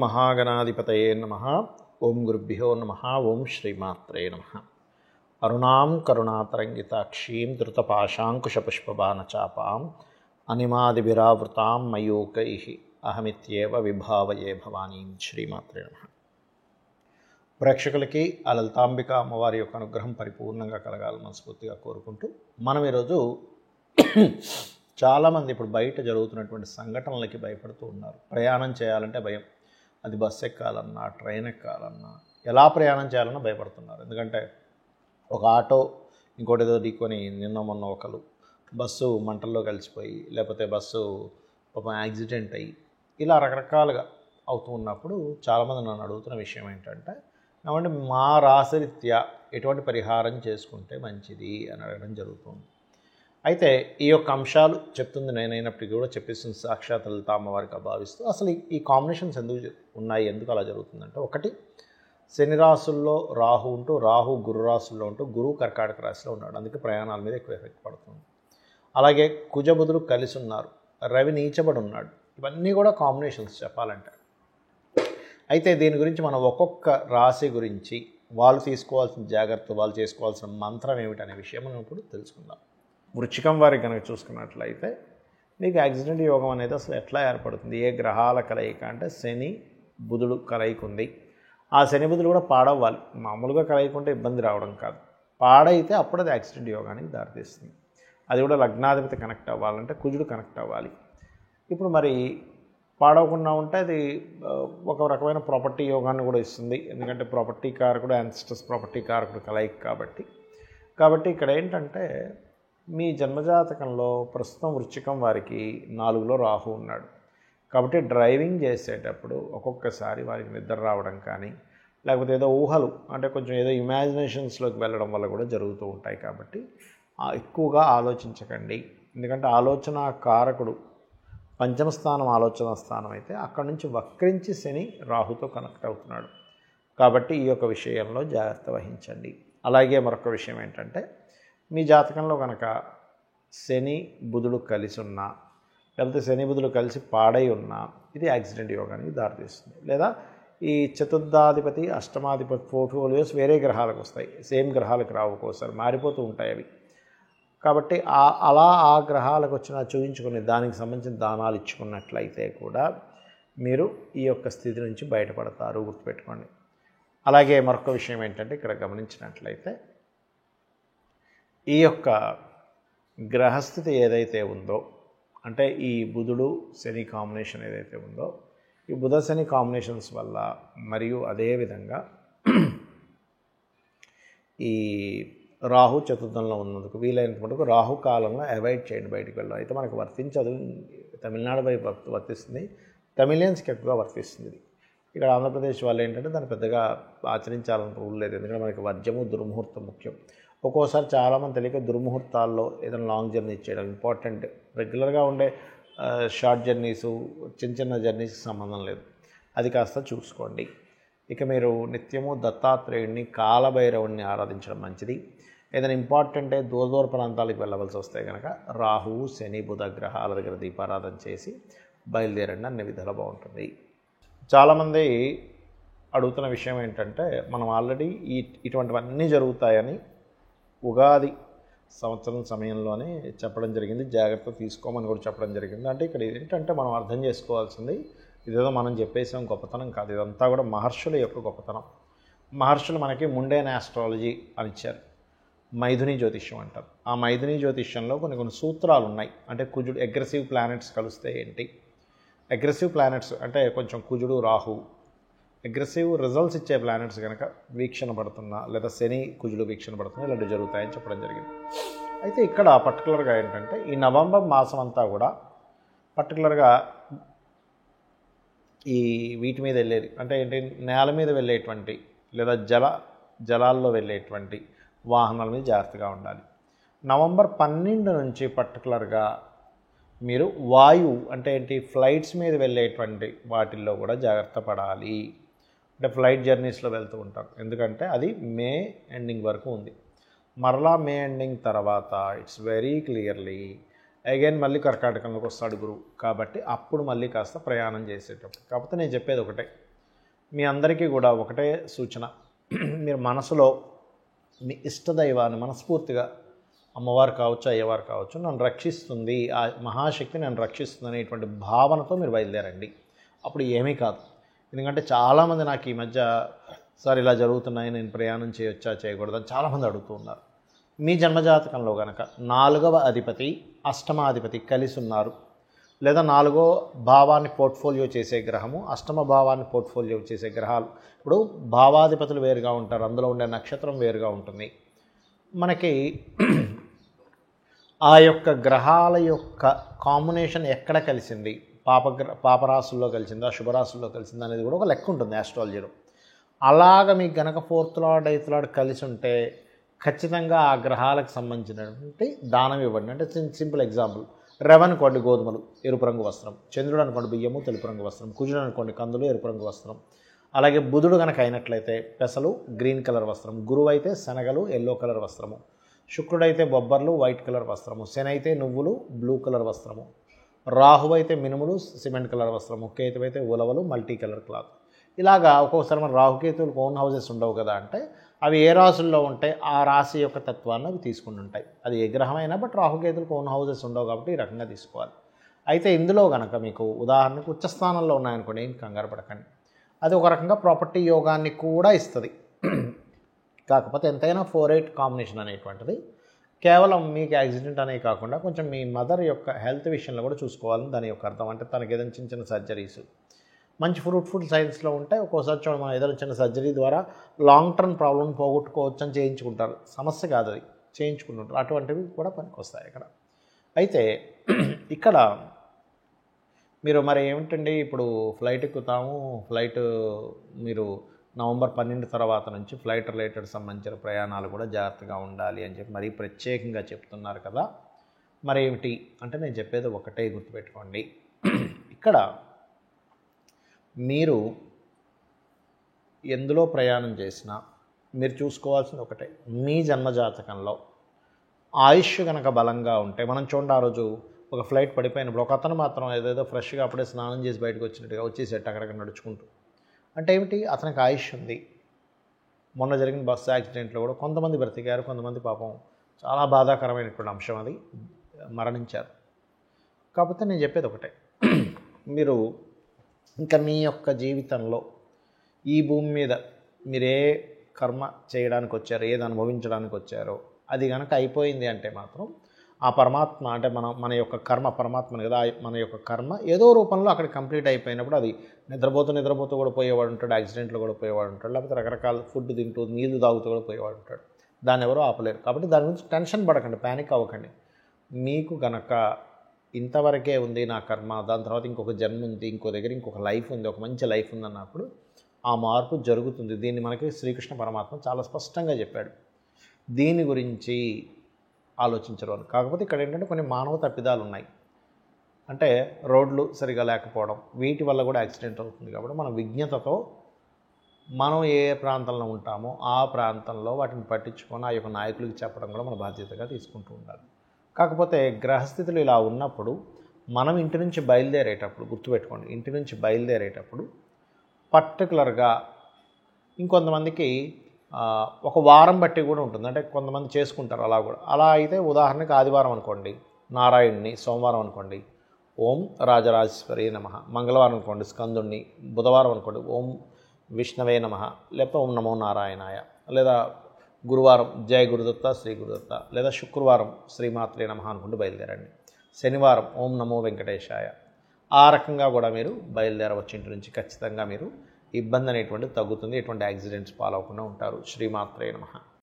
మహాగణాధిపతయే నమః. ఓం గురుభ్యో నమః. ఓం శ్రీమాత్రే నమః. అరుణాం కరుణాతరంగితాక్షీం ధృతపాశాంకుశపుష్పబాణచాపాం అనిమాదిభిరావృతాం మయూకైః అహమిత్యేవ విభావయే భవానీం. శ్రీమాత్రే నమః. ప్రేక్షకులకి ఆ లలితాంబిక అమ్మవారి యొక్క అనుగ్రహం పరిపూర్ణంగా కలగాలని మనస్ఫూర్తిగా కోరుకుంటూ మనం ఈరోజు చాలామంది ఇప్పుడు బయట జరుగుతున్నటువంటి సంఘటనలకి భయపడుతూ ఉన్నారు. ప్రయాణం చేయాలంటే భయం. అది బస్సు ఎక్కాలన్నా, ట్రైన్ ఎక్కాలన్నా, ఎలా ప్రయాణం చేయాలన్నా భయపడుతున్నారు. ఎందుకంటే ఒక ఆటో ఇంకోటి ఏదో ఢీకొని నిన్న మొన్న ఒకరు బస్సు మంటల్లో కలిసిపోయి, లేకపోతే బస్సు పాపం యాక్సిడెంట్ అయ్యి, ఇలా రకరకాలుగా అవుతూ ఉన్నప్పుడు చాలామంది నన్ను అడుగుతున్న విషయం ఏంటంటే, కాబట్టి మా రాశిరీత్యా ఎటువంటి పరిహారం చేసుకుంటే మంచిది అని అడగడం జరుగుతుంది. అయితే ఈ యొక్క అంశాలు చెప్తుంది నేనైనప్పటికీ కూడా చెప్పేస్తుంది సాక్షాత్ లలిత అమ్మవారిగా భావిస్తూ, అసలు ఈ కాంబినేషన్స్ ఎందుకు ఉన్నాయి, ఎందుకు అలా జరుగుతుందంటే, ఒకటి శని రాశుల్లో రాహు ఉంటూ, రాహు గురు రాశుల్లో ఉంటూ, గురువు కర్కాటక రాశిలో ఉన్నాడు, అందుకే ప్రయాణాల మీద ఎక్కువ ఎఫెక్ట్ పడుతుంది. అలాగే కుజబుధులు కలిసి ఉన్నారు, రవి నీచబడి ఉన్నాడు. ఇవన్నీ కూడా కాంబినేషన్స్ చెప్పాలంటే. అయితే దీని గురించి మనం ఒక్కొక్క రాశి గురించి వాళ్ళు తీసుకోవాల్సిన జాగ్రత్త, వాళ్ళు చేసుకోవాల్సిన మంత్రం ఏమిటనే విషయం మనం ఇప్పుడు తెలుసుకుందాం. వృశ్చికం వారికి కనుక చూసుకున్నట్లయితే మీకు యాక్సిడెంట్ యోగం అనేది అసలు ఎట్లా ఏర్పడుతుంది, ఏ గ్రహాల కలయిక అంటే శని బుధుడు కలయిక ఉంది. ఆ శని బుధుడు కూడా పాడవ్వాలి. మామూలుగా కలయికుంటే ఇబ్బంది రావడం కాదు, పాడైతే అప్పుడు అది యాక్సిడెంట్ యోగానికి దారితీస్తుంది. అది కూడా లగ్నాధిపతి కనెక్ట్ అవ్వాలంటే కుజుడు కనెక్ట్ అవ్వాలి. ఇప్పుడు మరి పాడవకుండా ఉంటే అది ఒక రకమైన ప్రాపర్టీ యోగాన్ని కూడా ఇస్తుంది. ఎందుకంటే ప్రాపర్టీ కారకుడు యాన్సిస్టర్స్ ప్రాపర్టీ కారకుడు కలయిక కాబట్టి ఇక్కడ ఏంటంటే, మీ జన్మజాతకంలో ప్రస్తుతం వృశ్చికం వారికి 4లో రాహు ఉన్నాడు. కాబట్టి డ్రైవింగ్ చేసేటప్పుడు ఒక్కొక్కసారి వారికి నిద్ర రావడం కానీ, లేకపోతే ఏదో ఊహలు అంటే కొంచెం ఏదో ఇమాజినేషన్స్లోకి వెళ్ళడం వల్ల కూడా జరుగుతూ ఉంటాయి. కాబట్టి ఎక్కువగా ఆలోచించకండి. ఎందుకంటే ఆలోచన కారకుడు పంచమ స్థానం ఆలోచన స్థానం అయితే అక్కడి నుంచి వక్రించి శని రాహుతో కనెక్ట్ అవుతున్నాడు. కాబట్టి ఈ యొక్క విషయంలో జాగ్రత్త వహించండి. అలాగే మరొక విషయం ఏంటంటే, మీ జాతకంలో కనుక శని బుధుడు కలిసి ఉన్నా, లేకపోతే శని బుధుడు కలిసి పాడై ఉన్నా, ఇది యాక్సిడెంట్ యోగానికి దారితీస్తుంది. లేదా ఈ చతుర్థాధిపతి అష్టమాధిపతి పోర్ట్ఫోలియోస్ వేరే గ్రహాలకు వస్తాయి, సేమ్ గ్రహాలకు రావు, ఒక్కోసారి మారిపోతూ ఉంటాయి అవి. కాబట్టి అలా ఆ గ్రహాలకు వచ్చిన చూపించుకుని దానికి సంబంధించిన దానాలు ఇచ్చుకున్నట్లయితే కూడా మీరు ఈ యొక్క స్థితి నుంచి బయటపడతారు, గుర్తుపెట్టుకోండి. అలాగే మరొక విషయం ఏంటంటే, ఇక్కడ గమనించినట్లయితే ఈ యొక్క గ్రహస్థితి ఏదైతే ఉందో, అంటే ఈ బుధుడు శని కాంబినేషన్ ఏదైతే ఉందో, ఈ బుధ శని కాంబినేషన్స్ వల్ల, మరియు అదేవిధంగా ఈ రాహు చతుర్థంలో ఉన్నందుకు వీలైనంత మటుకు రాహు కాలంలో అవాయిడ్ చేయండి, బయటికి వెళ్ళడం. అయితే మనకు వర్తించదు, తమిళనాడు వైపు వర్తిస్తుంది, తమిళియన్స్కి ఎక్కువగా వర్తిస్తుంది. ఇక్కడ ఆంధ్రప్రదేశ్ వాళ్ళు ఏంటంటే దాన్ని పెద్దగా ఆచరించాలని రూల్ లేదు. ఎందుకంటే మనకి వర్జము దుర్ముహూర్తం ముఖ్యం. ఒక్కోసారి చాలామంది తెలియక దుర్ముహూర్తాల్లో ఏదైనా లాంగ్ జర్నీ చేయడం ఇంపార్టెంట్. రెగ్యులర్గా ఉండే షార్ట్ జర్నీసు, చిన్న జర్నీస్కి సంబంధం లేదు, అది కాస్త చూసుకోండి. ఇక మీరు నిత్యము దత్తాత్రేయుడిని, కాలభైరవుడిని ఆరాధించడం మంచిది. ఏదైనా ఇంపార్టెంటే దూర ప్రాంతాలకు వెళ్ళవలసి వస్తే కనుక రాహువు శని బుధ గ్రహాల దగ్గర దీపారాధన చేసి బయలుదేరండి, అన్ని విధాలు బాగుంటుంది. చాలామంది అడుగుతున్న విషయం ఏంటంటే, మనం ఆల్రెడీ ఇటువంటివన్నీ జరుగుతాయని ఉగాది సంవత్సరం సమయంలోనే చెప్పడం జరిగింది, జాగ్రత్త తీసుకోమని కూడా చెప్పడం జరిగింది. అంటే ఇక్కడ ఏంటంటే మనం అర్థం చేసుకోవాల్సింది, ఇదేదో మనం చెప్పేసాం గొప్పతనం కాదు, ఇదంతా కూడా మహర్షుల యొక్క గొప్పతనం. మహర్షులు మనకి ముండేన్ ఆస్ట్రాలజీ అని ఇచ్చారు, మైథుని జ్యోతిష్యం అంటారు. ఆ మైథుని జ్యోతిష్యంలో కొన్ని సూత్రాలు ఉన్నాయి. అంటే కుజుడు అగ్రెసివ్ ప్లానెట్స్ కలిస్తే ఏంటి, అగ్రెసివ్ ప్లానెట్స్ అంటే కొంచెం కుజుడు రాహు అగ్రెసివ్ రిజల్ట్స్ ఇచ్చే ప్లానెట్స్ కనుక వీక్షణ పడుతున్నా, లేదా శని కుజుడు వీక్షణ పడుతున్నా, ఇలాంటివి జరుగుతాయని చెప్పడం జరిగింది. అయితే ఇక్కడ పర్టికులర్గా ఏంటంటే, ఈ నవంబర్ మాసం అంతా కూడా పర్టికులర్గా ఈ వీటి మీద వెళ్ళేది అంటే ఏంటి, నేల మీద వెళ్ళేటువంటి లేదా జలాల్లో వెళ్ళేటువంటి వాహనాల మీద జాగ్రత్తగా ఉండాలి. నవంబర్ 12 నుంచి పర్టికులర్గా మీరు వాయువు అంటే ఏంటి, ఫ్లైట్స్ మీద వెళ్ళేటువంటి వాటిల్లో కూడా జాగ్రత్త పడాలి. అంటే ఫ్లైట్ జర్నీస్లో వెళ్తూ ఉంటారు, ఎందుకంటే అది మే ఎండింగ్ వరకు ఉంది. మరలా మే ఎండింగ్ తర్వాత ఇట్స్ వెరీ క్లియర్లీ అగైన్ మళ్ళీ కర్కాటకంలోకి వస్తాడు గురువు. కాబట్టి అప్పుడు మళ్ళీ కాస్త ప్రయాణం చేసేటప్పుడు. కాకపోతే నేను చెప్పేది ఒకటే, మీ అందరికీ కూడా ఒకటే సూచన, మీరు మనసులో మీ ఇష్టదైవాన్ని మనస్ఫూర్తిగా, అమ్మవారు కావచ్చు, అయ్యవారు కావచ్చు, నన్ను రక్షిస్తుంది, ఆ మహాశక్తి నన్ను రక్షిస్తుంది అనేటువంటి భావనతో మీరు బయలుదేరండి. అప్పుడు ఏమీ కాదు. ఎందుకంటే చాలామంది నాకు ఈ మధ్య సార్ ఇలా జరుగుతున్నాయి, నేను ప్రయాణం చేయొచ్చా చేయకూడదు అని చాలామంది అడుగుతూ ఉన్నారు. మీ జన్మజాతకంలో కనుక 4వ అధిపతి 8వ కలిసి ఉన్నారు, లేదా 4వ భావాన్ని పోర్ట్ఫోలియో చేసే గ్రహము 8వ భావాన్ని పోర్ట్ఫోలియో చేసే గ్రహాలు, ఇప్పుడు భావాధిపతులు వేరుగా ఉంటారు, అందులో ఉండే నక్షత్రం వేరుగా ఉంటుంది. మనకి ఆ యొక్క గ్రహాల యొక్క కాంబినేషన్ ఎక్కడ కలిసింది, పాపరాశుల్లో కలిసిందా, శుభరాశుల్లో కలిసిందా అనేది కూడా ఒక లెక్క ఉంటుంది ఆస్ట్రాలజీలో. అలాగ మీకు గనక 4th లార్డ్ 8th లార్డ్ కలిసి ఉంటే ఖచ్చితంగా ఆ గ్రహాలకు సంబంధించినటువంటి దానం ఇవ్వండి. అంటే సింపుల్ ఎగ్జాంపుల్, రవి అనుకోండి గోధుమలు ఎరుపు రంగు వస్త్రం, చంద్రుడు అనుకోండి బియ్యము తెలుపు రంగు వస్త్రం, కుజుడు అనుకోండి కందులు ఎరుపు రంగు వస్త్రం, అలాగే బుధుడు కనుక అయినట్లయితే పెసలు గ్రీన్ కలర్ వస్త్రం, గురువు అయితే శనగలు ఎల్లో కలర్ వస్త్రము, శుక్రుడైతే బొబ్బర్లు వైట్ కలర్ వస్త్రము, శని అయితే నువ్వులు బ్లూ కలర్ వస్త్రము, రాహు అయితే మినుములు సిమెంట్ కలర్ వస్త్రము, కేతు అయితే ఉలవలు మల్టీ కలర్ క్లాత్. ఇలాగా ఒక్కొక్కసారి మన రాహుకేతువులకు ఓన్ హౌసెస్ ఉండవు కదా, అంటే అవి ఏ రాశుల్లో ఉంటే ఆ రాశి యొక్క తత్వాన్ని అవి తీసుకుని ఉంటాయి. అది ఏ గ్రహమైనా బట్ రాహుకేతువులకు ఓన్ హౌసెస్ ఉండవు కాబట్టి ఈ రకంగా తీసుకోవాలి. అయితే ఇందులో కనుక మీకు ఉదాహరణకు ఉచ్చస్థానంలో ఉన్నాయనుకోండి, ఏం కంగారు పడకండి, అది ఒక రకంగా ప్రాపర్టీ యోగాన్ని కూడా ఇస్తుంది. కాకపోతే ఎంతైనా 4-8 కాంబినేషన్ అనేటువంటిది కేవలం మీకు యాక్సిడెంట్ అనే కాకుండా కొంచెం మీ మదర్ యొక్క హెల్త్ విషయంలో కూడా చూసుకోవాలని దాని యొక్క అర్థం. అంటే తనకి ఏదైనా చిన్న చిన్న సర్జరీస్, మంచి ఫ్రూట్ఫుల్ సైన్స్లో ఉంటే ఒక్కోసారి చూడండి, మనం ఏదైనా చిన్న సర్జరీ ద్వారా లాంగ్ టర్మ్ ప్రాబ్లం పోగొట్టుకోవచ్చు అని చేయించుకుంటారు, సమస్య కాదు అది, చేయించుకుంటుంటారు. అటువంటివి కూడా పనికి వస్తాయి ఇక్కడ. అయితే ఇక్కడ మీరు మరి ఏమిటండి, ఇప్పుడు ఫ్లైట్ ఎక్కుతాము, ఫ్లైట్ మీరు నవంబర్ 12 తర్వాత నుంచి ఫ్లైట్ రిలేటెడ్ సంబంధించిన ప్రయాణాలు కూడా జాగ్రత్తగా ఉండాలి అని చెప్పి మరీ ప్రత్యేకంగా చెప్తున్నారు కదా. మరి ఏమిటి అంటే నేను చెప్పేది ఒకటే గుర్తుపెట్టుకోండి, ఇక్కడ మీరు ఎందులో ప్రయాణం చేసినా మీరు చూసుకోవాల్సింది ఒకటే, మీ జన్మజాతకంలో ఆయుష్ కనుక బలంగా ఉంటే, మనం చూడండి ఆ రోజు ఒక ఫ్లైట్ పడిపోయినప్పుడు ఒక అతను మాత్రం ఏదేదో ఫ్రెష్గా అప్పుడే స్నానం చేసి బయటకు వచ్చినట్టుగా వచ్చేసేట అక్కడికి నడుచుకుంటూ, అంటే ఏమిటి, అతనికి ఆయుష్ ఉంది. మొన్న జరిగిన బస్సు యాక్సిడెంట్లో కూడా కొంతమంది బ్రతికారు, కొంతమంది పాపం చాలా బాధాకరమైనటువంటి అంశం, అది మరణించారు. కాకపోతే నేను చెప్పేది ఒకటే, మీరు ఇంకా మీ యొక్క జీవితంలో ఈ భూమి మీద మీరు ఏ కర్మ చేయడానికి వచ్చారో, ఏది అనుభవించడానికి వచ్చారో అది కనుక అయిపోయింది అంటే మాత్రం ఆ పరమాత్మ, అంటే మన యొక్క కర్మ పరమాత్మని కదా, మన యొక్క కర్మ ఏదో రూపంలో అక్కడ కంప్లీట్ అయిపోయినప్పుడు అది నిద్రపోతూ కూడా పోయేవాడు ఉంటాడు, యాక్సిడెంట్లో కూడా పోయేవాడు ఉంటాడు, లేకపోతే రకరకాల ఫుడ్ తింటూ నీళ్లు తాగుతూ కూడా పోయేవాడు ఉంటాడు. దాన్ని ఎవరో ఆపలేరు. కాబట్టి దాని గురించి టెన్షన్ పడకండి, ప్యానిక్ అవ్వకండి. మీకు కనుక ఇంతవరకే ఉంది నా కర్మ, దాని తర్వాత ఇంకొక జన్మ ఉంది, ఇంకో దగ్గర ఇంకొక లైఫ్ ఉంది, ఒక మంచి లైఫ్ ఉందన్నప్పుడు ఆ మార్పు జరుగుతుంది. దీన్ని మనకి శ్రీకృష్ణ పరమాత్మ చాలా స్పష్టంగా చెప్పాడు. దీని గురించి ఆలోచించరు అని. కాకపోతే ఇక్కడ ఏంటంటే కొన్ని మానవ తప్పిదాలు ఉన్నాయి. అంటే రోడ్లు సరిగా లేకపోవడం, వీటి వల్ల కూడా యాక్సిడెంట్ అవుతుంది. కాబట్టి మన విజ్ఞతతో మనం ఏ ప్రాంతంలో ఉంటామో ఆ ప్రాంతంలో వాటిని పట్టించుకొని ఆ యొక్క నాయకులకు చెప్పడం కూడా మన బాధ్యతగా తీసుకుంటూ ఉండాలి. కాకపోతే గ్రహస్థితులు ఇలా ఉన్నప్పుడు మనం ఇంటి నుంచి బయలుదేరేటప్పుడు గుర్తుపెట్టుకోండి, ఇంటి నుంచి బయలుదేరేటప్పుడు పర్టికులర్గా ఇంకొంతమందికి ఒక వారం బట్టి కూడా ఉంటుంది. అంటే కొంతమంది చేసుకుంటారు అలా కూడా. అలా అయితే ఉదాహరణకి ఆదివారం అనుకోండి నారాయణుని, సోమవారం అనుకోండి ఓం రాజరాజేశ్వరి నమః, మంగళవారం అనుకోండి స్కందుణ్ణి, బుధవారం అనుకోండి ఓం విష్ణవే నమః, లేకపోతే ఓం నమో నారాయణాయ, లేదా గురువారం జయ గురుదత్త శ్రీ గురుదత్త, లేదా శుక్రవారం శ్రీమాత్రే నమః అనుకుంటూ బయలుదేరండి. శనివారం ఓం నమో వెంకటేశాయ. ఆ రకంగా కూడా మీరు బయలుదేరవచ్చు ఇంటి నుంచి. ఖచ్చితంగా మీరు ఇబ్బంది అనేటువంటిది తగ్గుతుంది, ఎటువంటి యాక్సిడెంట్స్ పాలవకుండా ఉంటారు. శ్రీమాత్రే నమః.